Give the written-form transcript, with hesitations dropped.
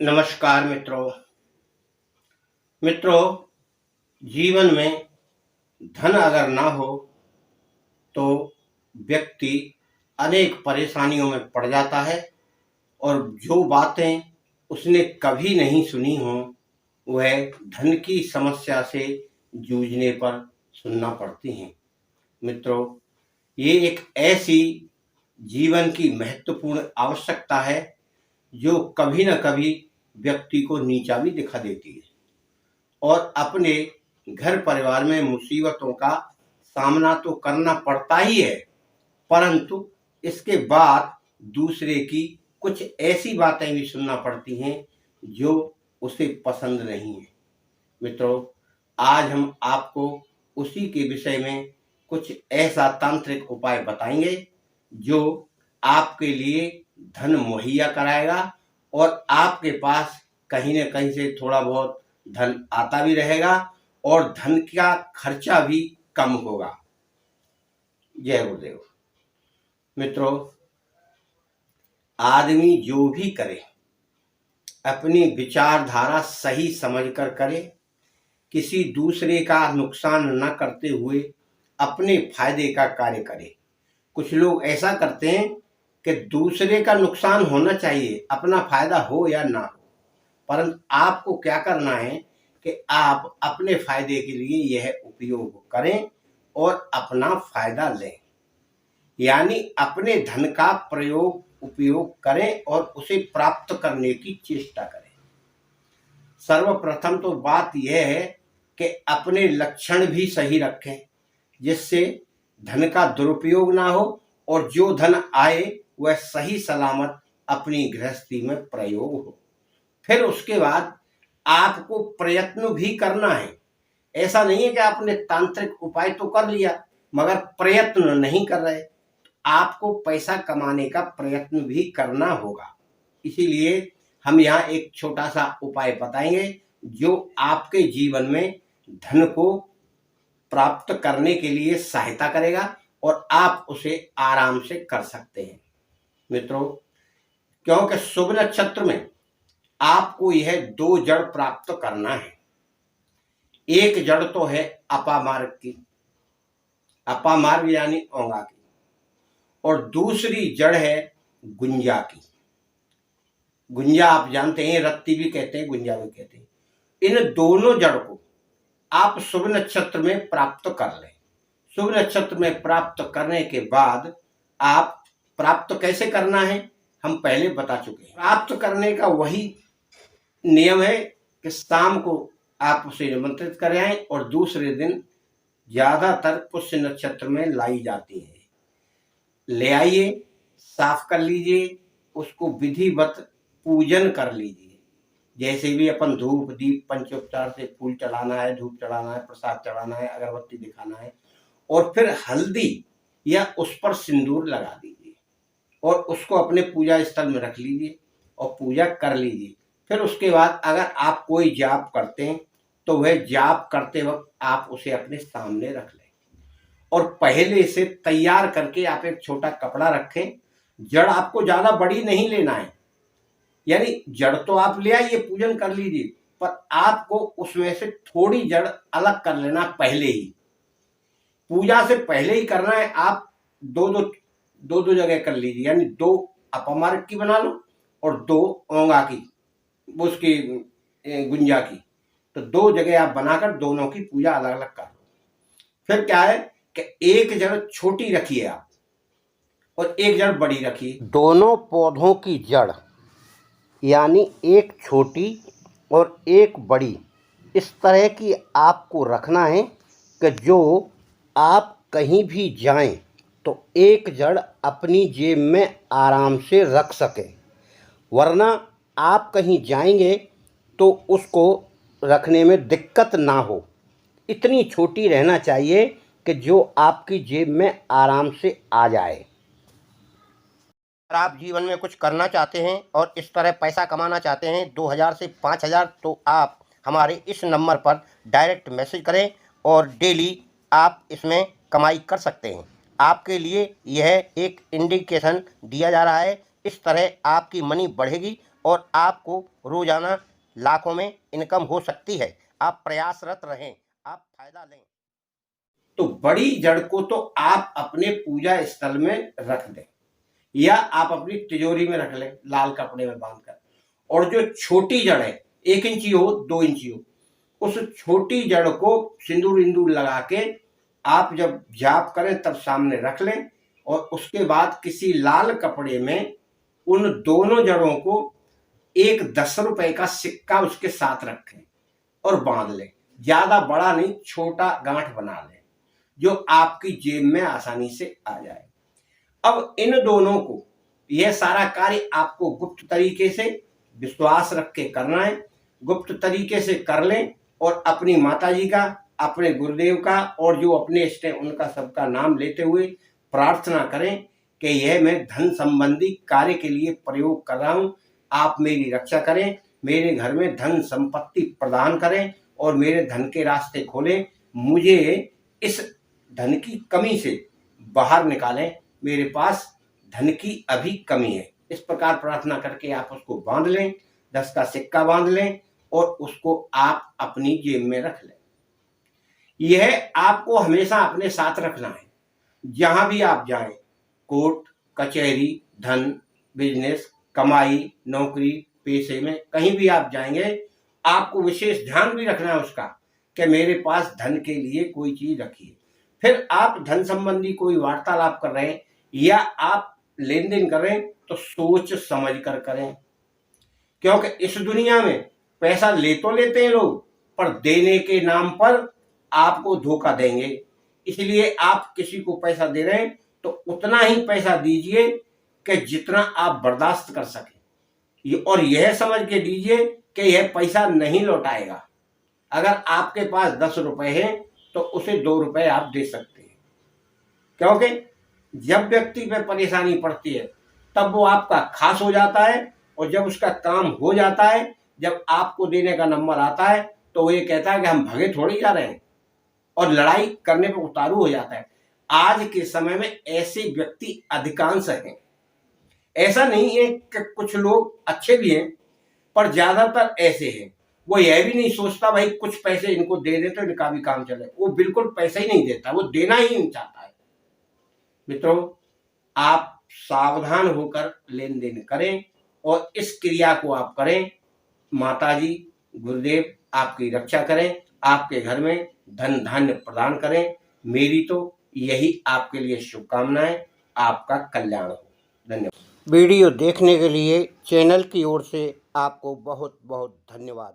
नमस्कार मित्रों। जीवन में धन अगर ना हो तो व्यक्ति अनेक परेशानियों में पड़ जाता है और जो बातें उसने कभी नहीं सुनी हो वह धन की समस्या से जूझने पर सुनना पड़ती हैं। मित्रों, ये एक ऐसी जीवन की महत्वपूर्ण आवश्यकता है जो कभी न कभी व्यक्ति को नीचा भी दिखा देती है और अपने घर परिवार में मुसीबतों का सामना तो करना पड़ता ही है, परंतु इसके बाद दूसरे की कुछ ऐसी बातें भी सुनना पड़ती हैं जो उसे पसंद नहीं है। मित्रों, आज हम आपको उसी के विषय में कुछ ऐसा तांत्रिक उपाय बताएंगे जो आपके लिए धन मुहैया कराएगा और आपके पास कहीं न कहीं से थोड़ा बहुत धन आता भी रहेगा और धन का खर्चा भी कम होगा। जय गुरुदेव। मित्रों, आदमी जो भी करे अपनी विचारधारा सही समझकर करे, किसी दूसरे का नुकसान न करते हुए अपने फायदे का कार्य करे। कुछ लोग ऐसा करते हैं कि दूसरे का नुकसान होना चाहिए, अपना फायदा हो या ना हो, परंतु आपको क्या करना है कि आप अपने फायदे के लिए यह उपयोग करें और अपना फायदा लें, यानी अपने धन का उपयोग करें और उसे प्राप्त करने की चेष्टा करें। सर्वप्रथम तो बात यह है कि अपने लक्षण भी सही रखें जिससे धन का दुरुपयोग ना हो और जो धन आए वह सही सलामत अपनी गृहस्थी में प्रयोग हो। फिर उसके बाद आपको प्रयत्न भी करना है। ऐसा नहीं है कि आपने तांत्रिक उपाय तो कर लिया मगर प्रयत्न नहीं कर रहे। आपको पैसा कमाने का प्रयत्न भी करना होगा। इसीलिए हम यहाँ एक छोटा सा उपाय बताएंगे जो आपके जीवन में धन को प्राप्त करने के लिए सहायता करेगा और आप उसे आराम से कर सकते हैं। मित्रों, क्योंकि शुभ नक्षत्र में आपको यह दो जड़ प्राप्त करना है। एक जड़ तो है अपामार्ग की, अपामार्ग यानी ओंगा की, और दूसरी जड़ है गुंजा की। गुंजा आप जानते हैं, रत्ती भी कहते हैं, गुंजा भी कहते हैं। इन दोनों जड़ को आप शुभ नक्षत्र में प्राप्त कर लें। शुभ नक्षत्र में प्राप्त करने के बाद आप प्राप्त कैसे करना है हम पहले बता चुके हैं। प्राप्त करने का वही नियम है कि शाम को आप उसे निमंत्रित कर आए और दूसरे दिन ज्यादातर पुष्य नक्षत्र में लाई जाती है। ले आइए, साफ कर लीजिए, उसको विधिवत पूजन कर लीजिए। जैसे भी अपन धूप दीप पंचोपचार से फूल चढ़ाना है, धूप चढ़ाना है, प्रसाद चढ़ाना है, अगरबत्ती दिखाना है, और फिर हल्दी या उस पर सिंदूर लगा दीजिए और उसको अपने पूजा स्थल में रख लीजिए और पूजा कर लीजिए। फिर उसके बाद अगर आप कोई जाप करते हैं तो वह जाप करते वक्त आप उसे अपने सामने रख लें और पहले से तैयार करके आप एक छोटा कपड़ा रखें। जड़ आपको ज्यादा बड़ी नहीं लेना है, यानी जड़ तो आप ले आइए, पूजन कर लीजिए, पर आपको उसमें से थोड़ी जड़ अलग कर लेना पहले ही। पूजा से पहले ही करना है। आप दो जगह कर लीजिए, यानी दो अपमार्ग की बना लो और दो ओंगा की, उसकी गुंजा की, तो दो जगह आप बनाकर दोनों की पूजा अलग अलग कर लो। फिर क्या है कि एक जड़ छोटी रखिए आप और एक जड़ बड़ी रखिए। दोनों पौधों की जड़ यानी एक छोटी और एक बड़ी इस तरह की आपको रखना है कि जो आप कहीं भी जाएं तो एक जड़ अपनी जेब में आराम से रख सके, वरना आप कहीं जाएंगे तो उसको रखने में दिक्कत ना हो। इतनी छोटी रहना चाहिए कि जो आपकी जेब में आराम से आ जाए। अगर आप जीवन में कुछ करना चाहते हैं और इस तरह पैसा कमाना चाहते हैं 2000 से 5000, तो आप हमारे इस नंबर पर डायरेक्ट मैसेज करें और डेली आप इसमें कमाई कर सकते हैं। आपके लिए यह एक इंडिकेशन दिया जा रहा है। इस तरह आपकी मनी बढ़ेगी और आपको रोजाना लाखों में इनकम हो सकती है। आप प्रयासरत रहें, आप फायदा लें। तो बड़ी जड़ को तो आप अपने पूजा स्थल में रख दें या आप अपनी तिजोरी में रख लें लाल कपड़े में बांधकर। और जो छोटी जड़ है 1 इंची हो 2 इंची हो, उस छोटी जड़ को सिंदूर इंदूर लगा के आप जब जाप करें तब सामने रख लें और उसके बाद किसी लाल कपड़े में उन दोनों जड़ों को एक 10 रुपए का सिक्का उसके साथ रखें और बांध लें। ज्यादा बड़ा नहीं, छोटा गांठ बना लें जो आपकी जेब में आसानी से आ जाए। अब इन दोनों को यह सारा कार्य आपको गुप्त तरीके से विश्वास रख के करना है। गुप्त तरीके से कर लें और अपनी माताजी का, अपने गुरुदेव का और जो अपने इष्ट हैं उनका सबका नाम लेते हुए प्रार्थना करें कि यह मैं धन संबंधी कार्य के लिए प्रयोग कर रहा हूं। आप मेरी रक्षा करें, मेरे घर में धन संपत्ति प्रदान करें और मेरे धन के रास्ते खोलें। मुझे इस धन की कमी से बाहर निकालें, मेरे पास धन की अभी कमी है। इस प्रकार प्रार्थना करके आप उसको बांध लें, 10 का सिक्का बांध लें और उसको आप अपनी जेब में रख लें। यह आपको हमेशा अपने साथ रखना है। जहां भी आप जाएं, कोर्ट कचहरी, धन, बिजनेस, कमाई, नौकरी पेशे में कहीं भी आप जाएंगे, आपको विशेष ध्यान भी रखना है उसका कि मेरे पास धन के लिए कोई चीज रखिए। फिर आप धन संबंधी कोई वार्तालाप कर रहे हैं या आप लेन देन कर रहे हैं तो सोच समझ कर करें, क्योंकि इस दुनिया में पैसा ले तो लेते हैं लोग, पर देने के नाम पर आपको धोखा देंगे। इसलिए आप किसी को पैसा दे रहे हैं तो उतना ही पैसा दीजिए कि जितना आप बर्दाश्त कर सके और यह समझ के दीजिए कि यह पैसा नहीं लौटाएगा। अगर आपके पास 10 रुपए हैं तो उसे 2 रुपए आप दे सकते हैं, क्योंकि जब व्यक्ति पे परेशानी पड़ती है तब वो आपका खास हो जाता है और जब उसका काम हो जाता है, जब आपको देने का नंबर आता है तो वो ये कहता है कि हम भगे थोड़ी जा रहे हैं और लड़ाई करने पर उतारू हो जाता है। आज के समय में ऐसे व्यक्ति अधिकांश हैं। ऐसा नहीं है कि कुछ लोग अच्छे भी हैं, पर ज्यादातर ऐसे हैं। वो यह भी नहीं सोचता भाई कुछ पैसे इनको दे दे तो इनका भी काम चले, वो बिल्कुल पैसा ही नहीं देता, वो देना ही नहीं चाहता है। मित्रों, आप सावधान होकर लेन देन करें और इस क्रिया को आप करें। माताजी गुरुदेव आपकी रक्षा करें, आपके घर में धन धान्य प्रदान करें। मेरी तो यही आपके लिए शुभकामनाएं। आपका कल्याण हो। धन्यवाद। वीडियो देखने के लिए चैनल की ओर से आपको बहुत बहुत धन्यवाद।